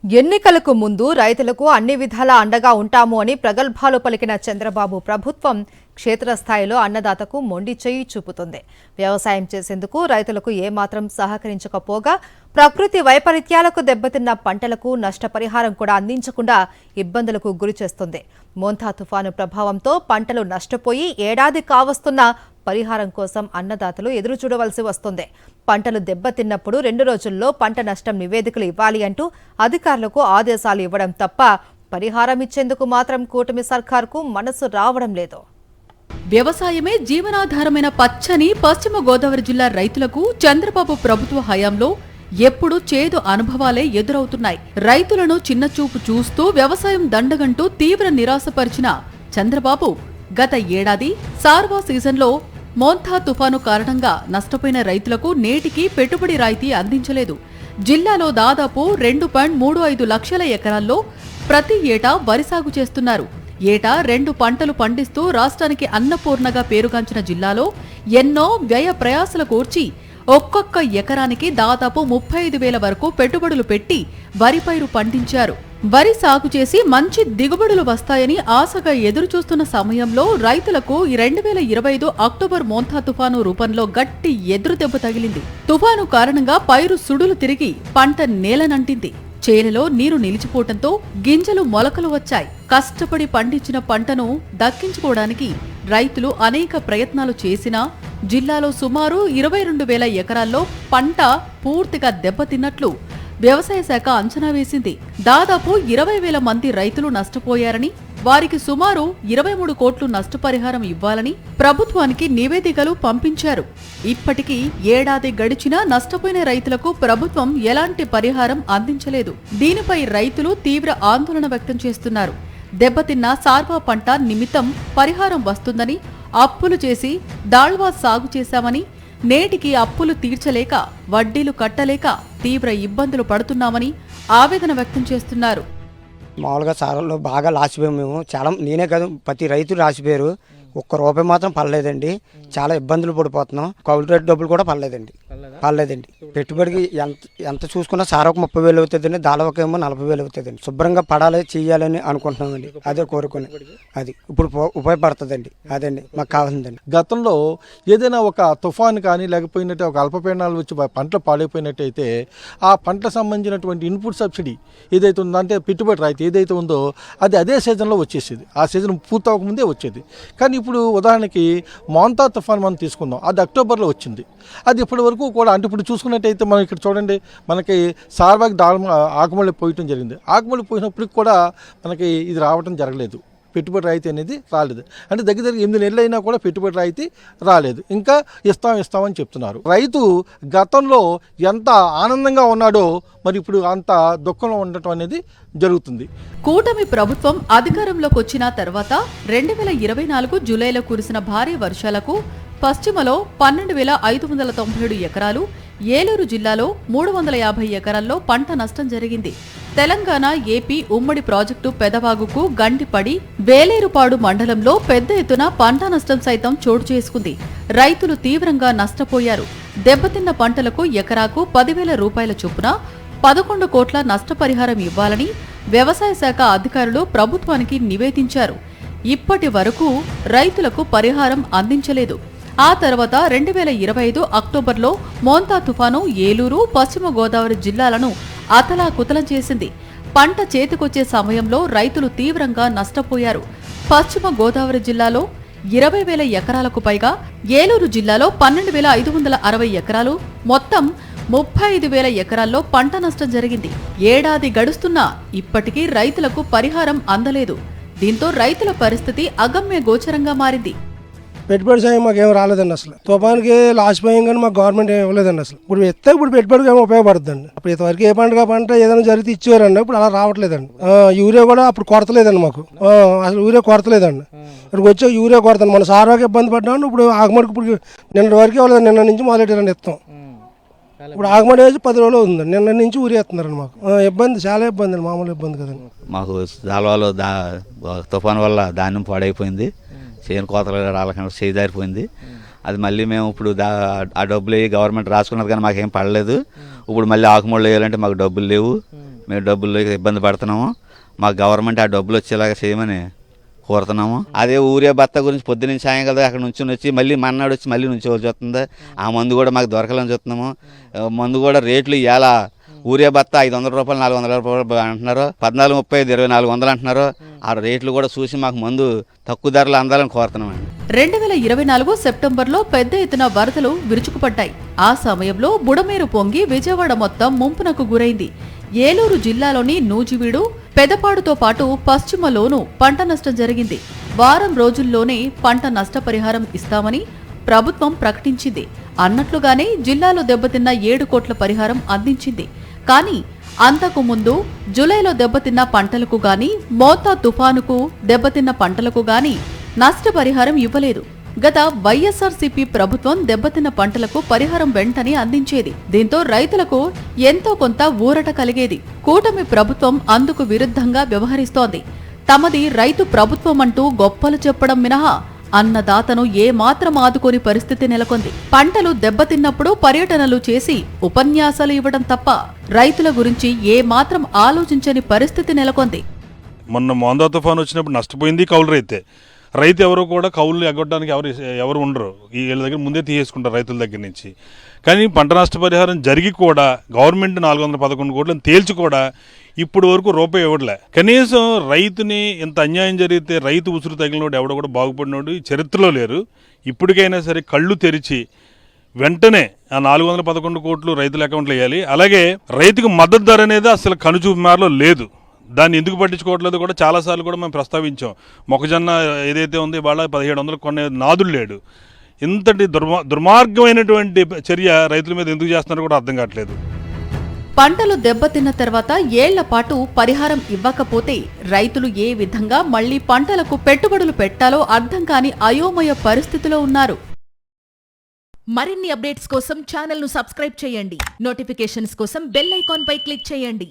ఎన్నికలకు ముందు రైతులకు అన్ని విధాలా అండగా ఉంటాము అని ప్రగల్భాలు పలికిన చంద్రబాబు ప్రభుత్వం క్షేత్రస్థాయిలో అన్నదాతకు మొండి చెయ్యి చూపుతుంది. వ్యవసాయం చేసేందుకు రైతులకు ఏమాత్రం సహకరించకపోగా ప్రకృతి వైపరీత్యాలకు దెబ్బతిన్న పంటలకు నష్టపరిహారం కూడా అందించకుండా ఇబ్బందులకు గురిచేస్తుంది. మోంతా తుఫాను ప్రభావంతో పంటలు నష్టపోయి ఏడాది కావస్తున్న పరిహారం కోసం అన్నదాతలు ఎదురుచూడవలసి వస్తుంది. పంటలు దెబ్బతిన్నప్పుడు 2 రోజుల్లో పంట నష్టం నివేదికలు ఇవ్వాలి అంటూ అధికారులకు ఆదేశాలు ఇవ్వడం తప్ప పరిహారం ఇచ్చేందుకు మాత్రం కూటమి సర్కార్కు మనసు రావడం లేదు. వ్యవసాయమే జీవనాధారమైన పచ్చని పశ్చిమ గోదావరి జిల్లా రైతులకు చంద్రబాబు ప్రభుత్వ హయాంలో ఎప్పుడు చేదు అనుభవాలే ఎదురవుతున్నాయి. రైతులను చిన్నచూపు చూస్తూ వ్యవసాయం దండగంటూ తీవ్ర నిరాశపరిచిన చంద్రబాబు గత ఏడాది సార్వా సీజన్లో మోంతా తుఫాను కారణంగా నష్టపోయిన రైతులకు నేటికి పెట్టుబడి రాయితీ అందించలేదు. జిల్లాలో దాదాపు 2.35 లక్షల ఎకరాల్లో ప్రతి ఏటా వరి సాగు చేస్తున్నారు. ఏటా 2 పంటలు పండిస్తూ రాష్ట్రానికి అన్నపూర్ణగా పేరుగాంచిన జిల్లాలో ఎన్నో వ్యయ ప్రయాసలు కూర్చి ఒక్కొక్క ఎకరానికి దాదాపు 35,000 వరకు పెట్టుబడులు పెట్టి వరి పైరు పండించారు. వరి సాగు చేసి మంచి దిగుబడులు వస్తాయని ఆశగా ఎదురుచూస్తున్న సమయంలో రైతులకు 2025 అక్టోబర్ మోంతా తుఫాను రూపంలో గట్టి ఎదురుదెబ్బ తగిలింది. తుఫాను కారణంగా పైరు సుడులు తిరిగి పంట నేలనంటింది. చేలలో నీరు నిలిచిపోవడంతో గింజలు మొలకలు వచ్చాయి. కష్టపడి పండించిన పంటను దక్కించుకోవడానికి రైతులు అనేక ప్రయత్నాలు చేసినా జిల్లాలో సుమారు 22,000 ఎకరాల్లో పంట పూర్తిగా దెబ్బతిన్నట్లు వ్యవసాయ శాఖ అంచనా వేసింది. దాదాపు 20,000 మంది రైతులు నష్టపోయారని, వారికి సుమారు 23 కోట్లు నష్టపరిహారం ఇవ్వాలని ప్రభుత్వానికి నివేదికలు పంపించారు. ఇప్పటికీ ఏడాది గడిచినా నష్టపోయిన రైతులకు ప్రభుత్వం ఎలాంటి పరిహారం అందించలేదు. దీనిపై రైతులు తీవ్ర ఆందోళన వ్యక్తం చేస్తున్నారు. దెబ్బతిన్న సార్వా పంట నిమిత్తం పరిహారం వస్తుందని, అప్పులు చేసి దాళ్వా సాగు చేశామని, నేటికి అప్పులు తీర్చలేక వడ్డీలు కట్టలేక తీవ్ర ఇబ్బందులు పడుతున్నామని ఆవేదన వ్యక్తం చేస్తున్నారు. మామూలుగా సార్లు బాగా లాసిపోయాము మేము. చాలా నేనే కాదు ప్రతి రైతు రాసిపోయారు. ఒక్క రూపాయి మాత్రం పడలేదండి. చాలా ఇబ్బందులు పడిపోతున్నాం. కౌలు రేటు డబ్బులు కూడా పడలేదండి. పెట్టుబడికి ఎంత చూసుకున్నా సారకు 30,000 అవుతుందండి. దాళవకేమో 40,000 అవుతుందండి. శుభ్రంగా పడాలి చేయాలని అనుకుంటున్నామండి. అదే కోరుకుని అది ఇప్పుడు ఉపయోగపడుతుందండి. అదండి మాకు కావాల్సిందండి. గతంలో ఏదైనా ఒక తుఫాను కానీ లేకపోయినట్టు ఒక అల్పపీడనాలు వచ్చి పంటలు పాడైపోయినట్టయితే ఆ పంటకు సంబంధించినటువంటి ఇన్పుట్ సబ్సిడీ ఏదైతే ఉందో, అంటే పెట్టుబడి రాయితీ ఏదైతే ఉందో అది అదే సీజన్లో వచ్చేసేది. ఆ సీజన్ పూర్తవకముందే వచ్చేది. కానీ ఇప్పుడు ఉదాహరణకి మోంతా తుఫాన్ మనం తీసుకుందాం, అది అక్టోబర్లో వచ్చింది. అది ఇప్పటి వరకు కూడా అంటే ఇప్పుడు చూసుకున్నట్టయితే మనం ఇక్కడ చూడండి, మనకి సార్వాకి ఆకుమళ్ళి పోయటం జరిగింది. ఆకుమళ్ళి పోయినప్పటికి కూడా మనకి ఇది రావడం జరగలేదు. పెట్టుబడి రాయితీ అనేది రాలేదు. అంటే దగ్గర 8 నెలలు అయినా కూడా పెట్టుబడి రాయితీ రాలేదు. ఇంకా ఇస్తామని చెప్తున్నారు. రైతు గతంలో ఎంత ఆనందంగా ఉన్నాడో మరి ఇప్పుడు అంత దుఃఖంలో ఉండటం అనేది జరుగుతుంది. కూటమి ప్రభుత్వం అధికారంలోకి వచ్చిన తర్వాత 2024 జూలైలో కురిసిన భారీ వర్షాలకు పశ్చిమలో 12,597 ఎకరాలు, ఏలూరు జిల్లాలో 350 ఎకరాల్లో పంట నష్టం జరిగింది. తెలంగాణ, ఏపీ ఉమ్మడి ప్రాజెక్టు పెదవాగుకు గండిపడి వేలేరుపాడు మండలంలో పెద్ద ఎత్తున పంట నష్టం సైతం చోటు చేసుకుంది. రైతులు తీవ్రంగా నష్టపోయారు. దెబ్బతిన్న పంటలకు ఎకరాకు 10,000 రూపాయల చొప్పున 11 కోట్ల నష్టపరిహారం ఇవ్వాలని వ్యవసాయ శాఖ అధికారులు ప్రభుత్వానికి నివేదించారు. ఇప్పటి వరకు రైతులకు పరిహారం అందించలేదు. ఆ తర్వాత 2025 అక్టోబర్లో మోంతా తుఫాను ఏలూరు, పశ్చిమ గోదావరి జిల్లాలను అతలాకుతలం చేసింది. పంట చేతికొచ్చే సమయంలో రైతులు తీవ్రంగా నష్టపోయారు. పశ్చిమ గోదావరి జిల్లాలో 20,000 ఎకరాలకు పైగా, ఏలూరు జిల్లాలో 12,560 ఎకరాలు, మొత్తం 35,000 ఎకరాల్లో పంట నష్టం జరిగింది. ఏడాది గడుస్తున్నా ఇప్పటికీ రైతులకు పరిహారం అందలేదు. దీంతో రైతుల పరిస్థితి అగమ్య గోచరంగా మారింది. పెట్టుబడి సాయం మాకేం రాలేదండి. అసలు తుఫాన్కి లాసిపోయాం కానీ మాకు గవర్నమెంట్ ఏమి ఇవ్వలేదండి. అసలు ఇప్పుడు పెట్టుబడికి ఏమో ఉపయోగపడుతుందండి. అప్పుడు ఇంతవరకు ఏ పంట ఏదైనా జరిగితే ఇచ్చేవారండి. ఇప్పుడు అలా రావట్లేదండి. యూరియా కూడా అప్పుడు కొరతలేదండి మాకు. అసలు యూరియా కొరతలేదండి. ఇక్కడికి వచ్చే యూరియా కొరతండి. మన సార్వాకి ఇబ్బంది పడ్డాను. ఇప్పుడు ఆగమడికి ఇప్పుడు నిన్న వరకు ఇవ్వలేదు. నిన్న నుంచి మొదలెట్టారండి ఇస్తాం. ఇప్పుడు ఆగమడి వేసి 10 రోజులు అవుతుంది. నిన్న నుంచి ఊరి వేస్తున్నారండి. మాకు ఇబ్బంది, చాలా ఇబ్బంది అండి. మామూలు ఇబ్బంది కదండి. మాకు దాల్వాలో తుఫాన్ వల్ల ధాన్యం పాడైపోయింది. చేను కోతలు రాలకుండా చేదారిపోయింది. అది మళ్ళీ మేము ఇప్పుడు ఆ డబ్బులు గవర్నమెంట్ రాసుకున్నది కానీ మాకేం పడలేదు. ఇప్పుడు మళ్ళీ ఆకుమూళ్ళు వేయాలంటే మాకు డబ్బులు లేవు. మేము డబ్బులు ఇబ్బంది పడుతున్నాము. మాకు గవర్నమెంట్ ఆ డబ్బులు వచ్చేలాగా చేయమని కోరుతున్నాము. అదే ఊరే భర్త గురించి పొద్దున్న సాయం కదా అక్కడ నుంచి వచ్చి మళ్ళీ మన్నాడు వచ్చి మళ్ళీ నుంచి వస్తుంది. ఆ మందు కూడా మాకు దొరకాలని చూస్తున్నాము. మందు కూడా రేట్లు ఎలా ఊరే భర్త 500 రూపాయలు 400 రూపాయలు అంటున్నారు, 14, 35, 2400 అంటున్నారు. ఆ రేట్లు కూడా చూసి మాకు మందు తక్కువ ధరలు అందాలని కోరుతున్నామండి. 2024 సెప్టెంబర్లో పెద్ద ఎత్తున వరదలు విరుచుకుపడ్డాయి. ఆ సమయంలో బుడమేరు పొంగి విజయవాడ మొత్తం ముంపునకు గురైంది. ఏలూరు జిల్లాలోని నూజివీడు, పెదపాడుతో పాటు పశ్చిమలోనూ పంట నష్టం జరిగింది. వారం రోజుల్లోనే పంట నష్టపరిహారం ఇస్తామని ప్రభుత్వం ప్రకటించింది. అన్నట్లుగానే జిల్లాలో దెబ్బతిన్న 7 కోట్ల పరిహారం అందించింది. కానీ అంతకు ముందు జూలైలో దెబ్బతిన్న పంటలకు గాని, మోతా తుఫానుకు దెబ్బతిన్న పంటలకు గాని నష్టపరిహారం ఇవ్వలేదు. గత వైఎస్ఆర్సీపీ ప్రభుత్వం దెబ్బతిన్న పంటలకు పరిహారం వెంటనే అందించేది. దీంతో రైతులకు ఎంతో కొంత ఊరట కలిగేది. కూటమి ప్రభుత్వం అందుకు విరుద్ధంగా వ్యవహరిస్తోంది. తమది రైతు ప్రభుత్వమంటూ గొప్పలు చెప్పడం మినహా అన్నదాతను ఏమాత్రం ఆదుకోని పరిస్థితి నెలకొంది. పంటలు దెబ్బతిన్నప్పుడు పర్యటనలు చేసి ఉపన్యాసాలు ఇవ్వడం తప్ప రైతుల గురించి ఏమాత్రం ఆలోచించని పరిస్థితి నెలకొంది. మొన్న మోందా తుఫాను వచ్చినప్పుడు నష్టపోయింది కౌలు రైతే. రైతు ఎవరు కూడా కౌలు ఎగ్గొట్టడానికి ఎవరు ఉండరు. వీళ్ళ దగ్గర ముందే తీసేసుకుంటారు రైతుల దగ్గర నుంచి. కానీ పంట నష్టపరిహారం జరిగి కూడా గవర్నమెంట్ 411 కోట్లను తేల్చి కూడా ఇప్పుడు వరకు రూపాయి ఇవ్వట్లే. కనీసం రైతుని ఇంత అన్యాయం జరిగితే రైతు ఉసురు తగిలినోడు ఎవడో కూడా బాగుపడినోడు ఈ చరిత్రలో లేరు. ఇప్పటికైనా సరే కళ్ళు తెరిచి వెంటనే ఆ 411 కోట్లు రైతుల అకౌంట్లో వేయాలి. అలాగే రైతుకు మద్దతు ధర అనేది అసలు కనుచూపు మేరలో లేదు. దాన్ని ఎందుకు పట్టించుకోవట్లేదు కూడా చాలాసార్లు కూడా మేము ప్రస్తావించాం. మొక్కజొన్న ఏదైతే ఉందో ఇవాళ 1700 కొనే నాదులు లేడు. ఇంతటి దుర్మార్గమైనటువంటి చర్య రైతుల మీద ఎందుకు చేస్తున్నారో కూడా అర్థం కావట్లేదు. పంటలు దెబ్బతిన్న తర్వాత ఏళ్ల పాటు పరిహారం ఇవ్వకపోతే రైతులు ఏ విధంగా మళ్లీ పంటలకు పెట్టుబడులు పెట్టాలో అర్థం కాని అయోమయ పరిస్థితిలో ఉన్నారు. మరిన్ని అప్డేట్స్ కోసం ఛానల్ను సబ్స్క్రైబ్ చేయండి. నోటిఫికేషన్స్ కోసం బెల్ ఐకాన్ పై క్లిక్ చేయండి.